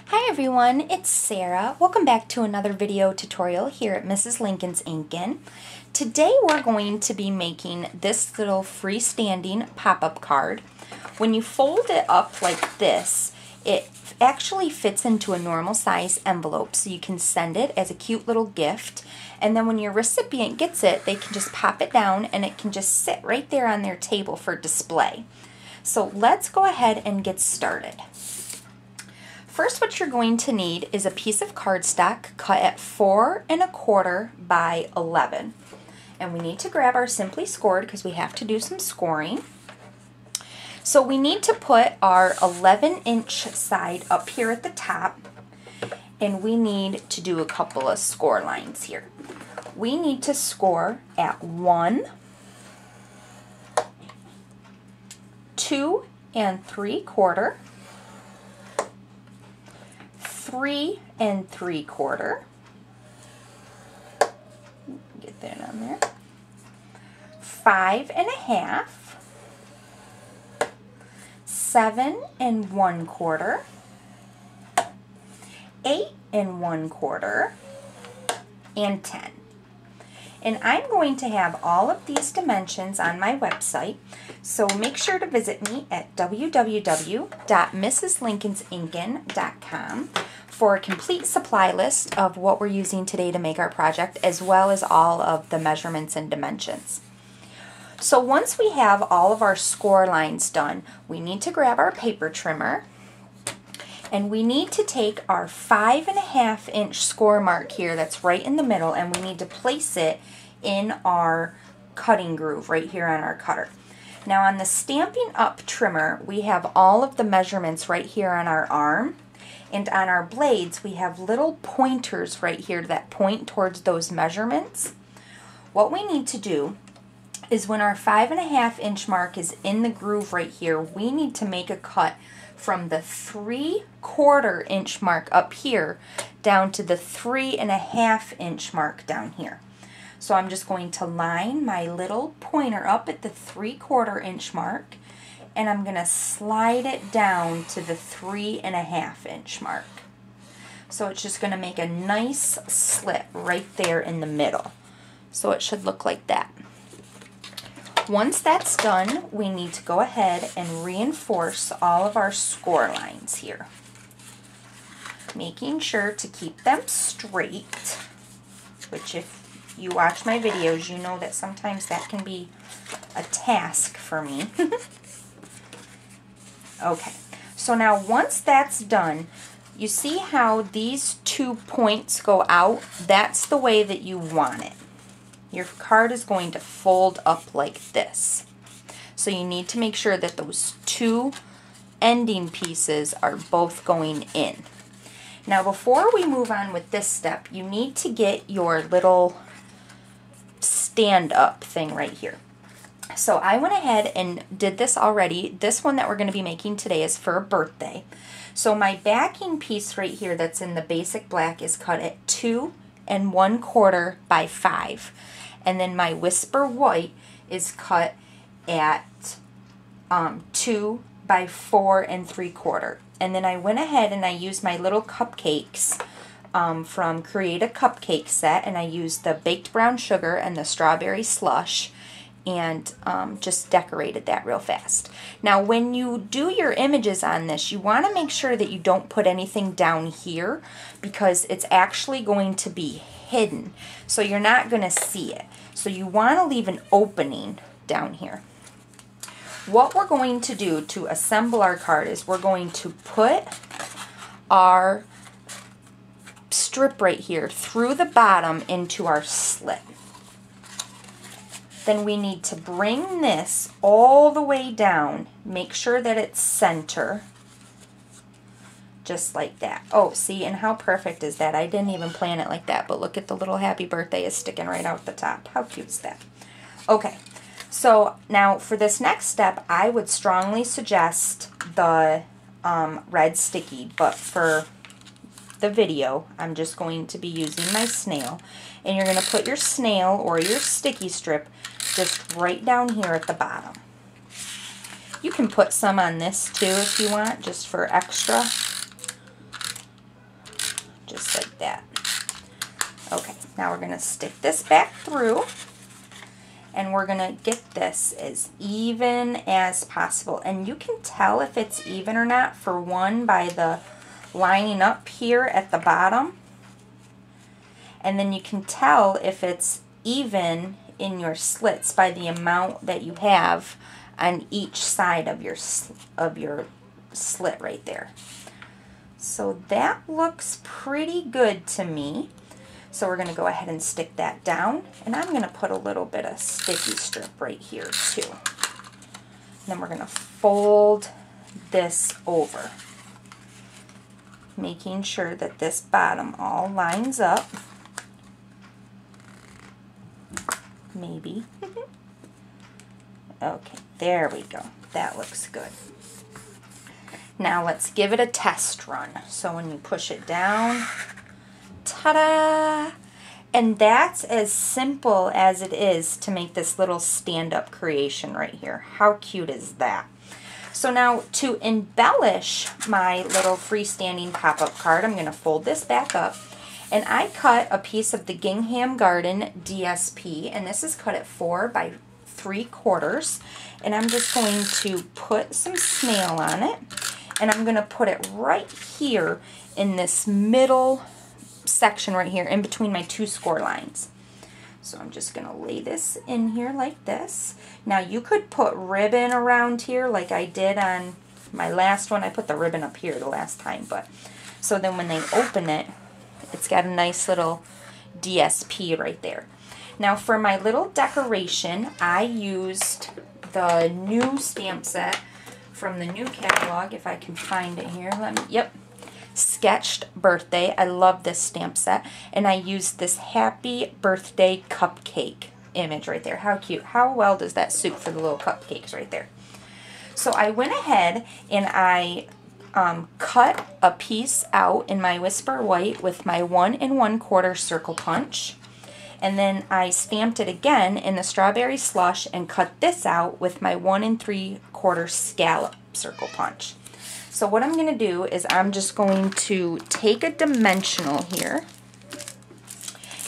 Hi everyone, it's Sarah. Welcome back to another video tutorial here at Mrs. Lincoln's Inkin. Today we're going to be making this little freestanding pop-up card. When you fold it up like this, it actually fits into a normal size envelope, so you can send it as a cute little gift. And then when your recipient gets it, they can just pop it down and it can just sit right there on their table for display. So let's go ahead and get started. First, what you're going to need is a piece of cardstock cut at 4 1/4 by 11. And we need to grab our Simply Scored because we have to do some scoring. So we need to put our 11-inch side up here at the top, and we need to do a couple of score lines here. We need to score at 1, 2 3/4, 3 3/4, get that on there, 5 1/2, 7 1/4, 8 1/4, and 10. And I'm going to have all of these dimensions on my website, so make sure to visit me at www.mrslincolnsinkin.com for a complete supply list of what we're using today to make our project, as well as all of the measurements and dimensions. So once we have all of our score lines done, we need to grab our paper trimmer, and we need to take our 5 1/2 inch score mark here that's right in the middle, and we need to place it in our cutting groove right here on our cutter. Now on the Stampin' Up trimmer, we have all of the measurements right here on our arm, and on our blades we have little pointers right here that point towards those measurements. What we need to do is when our 5 1/2 inch mark is in the groove right here, we need to make a cut from the 3/4 inch mark up here down to the 3 1/2 inch mark down here. So I'm just going to line my little pointer up at the 3/4 inch mark, and I'm going to slide it down to the 3 1/2 inch mark. So it's just going to make a nice slit right there in the middle. So it should look like that. Once that's done, we need to go ahead and reinforce all of our score lines here, making sure to keep them straight, which if you watch my videos, you know that sometimes that can be a task for me. Okay, so now once that's done, you see how these 2 points go out? That's the way that you want it. Your card is going to fold up like this. So you need to make sure that those 2 ending pieces are both going in. Now before we move on with this step, you need to get your little stand up thing right here. So I went ahead and did this already. This one that we're going to be making today is for a birthday. So my backing piece right here that's in the basic black is cut at 2 1/4 by 5. And then my Whisper White is cut at 2 by 4 3/4. And then I went ahead and I used my little cupcakes from Create a Cupcake Set, and I used the baked brown sugar and the strawberry slush, and just decorated that real fast. Now when you do your images on this, you want to make sure that you don't put anything down here, because it's actually going to be hidden, so you're not going to see it. So you want to leave an opening down here. What we're going to do to assemble our card is we're going to put our strip right here through the bottom into our slit. Then we need to bring this all the way down. Make sure that it's center. Just like that. Oh, see, and how perfect is that? I didn't even plan it like that, but look at the little happy birthday is sticking right out the top. How cute is that? Okay, so now for this next step, I would strongly suggest the red sticky, but for the video, I'm just going to be using my snail. And you're going to put your snail or your sticky strip just right down here at the bottom. You can put some on this too if you want, just for extra. like that. Okay, now we're going to stick this back through, and we're going to get this as even as possible. And you can tell if it's even or not, for one, by the lining up here at the bottom. And then you can tell if it's even in your slits by the amount that you have on each side of your slit right there. So that looks pretty good to me. So we're going to go ahead and stick that down, and I'm going to put a little bit of sticky strip right here too. And then we're going to fold this over, making sure that this bottom all lines up. Maybe. Okay, there we go. That looks good. Now let's give it a test run. So when you push it down, ta-da! And that's as simple as it is to make this little stand-up creation right here. How cute is that? So now to embellish my little freestanding pop-up card, I'm going to fold this back up. And I cut a piece of the Gingham Garden DSP, and this is cut at 4 by 3/4. And I'm just going to put some snail on it. And I'm going to put it right here in this middle section right here in between my 2 score lines. So I'm just going to lay this in here like this. Now you could put ribbon around here like I did on my last one. I put the ribbon up here the last time, but so then when they open it, it's got a nice little DSP right there. Now for my little decoration, I used the new stamp set from the new catalog, if I can find it here. Yep, Sketched Birthday. I love this stamp set. And I used this Happy Birthday cupcake image right there. How cute. How well does that suit for the little cupcakes right there? So I went ahead and I cut a piece out in my Whisper White with my 1 1/4 circle punch. And then I stamped it again in the Strawberry Slush and cut this out with my 1 3/4 scallop circle punch. So what I'm going to do is I'm just going to take a dimensional here,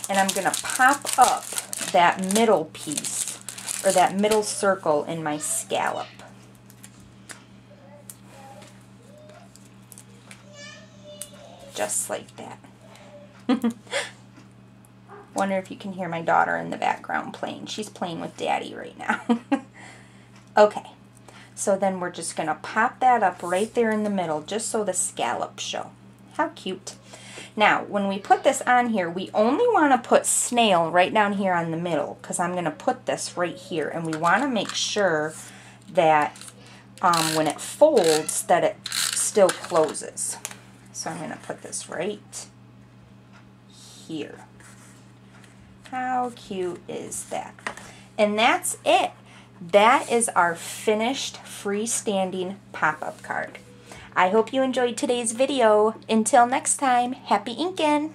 and I'm going to pop up that middle piece, or that middle circle in my scallop. Just like that. Wonder if you can hear my daughter in the background playing. She's playing with Daddy right now. Okay, so then we're just going to pop that up right there in the middle, just so the scallops show. How cute. Now, when we put this on here, we only want to put snail right down here on the middle, because I'm going to put this right here, and we want to make sure that when it folds, that it still closes. So I'm going to put this right here. How cute is that? And that's it. That is our finished freestanding pop-up card. I hope you enjoyed today's video. Until next time, happy inkin'!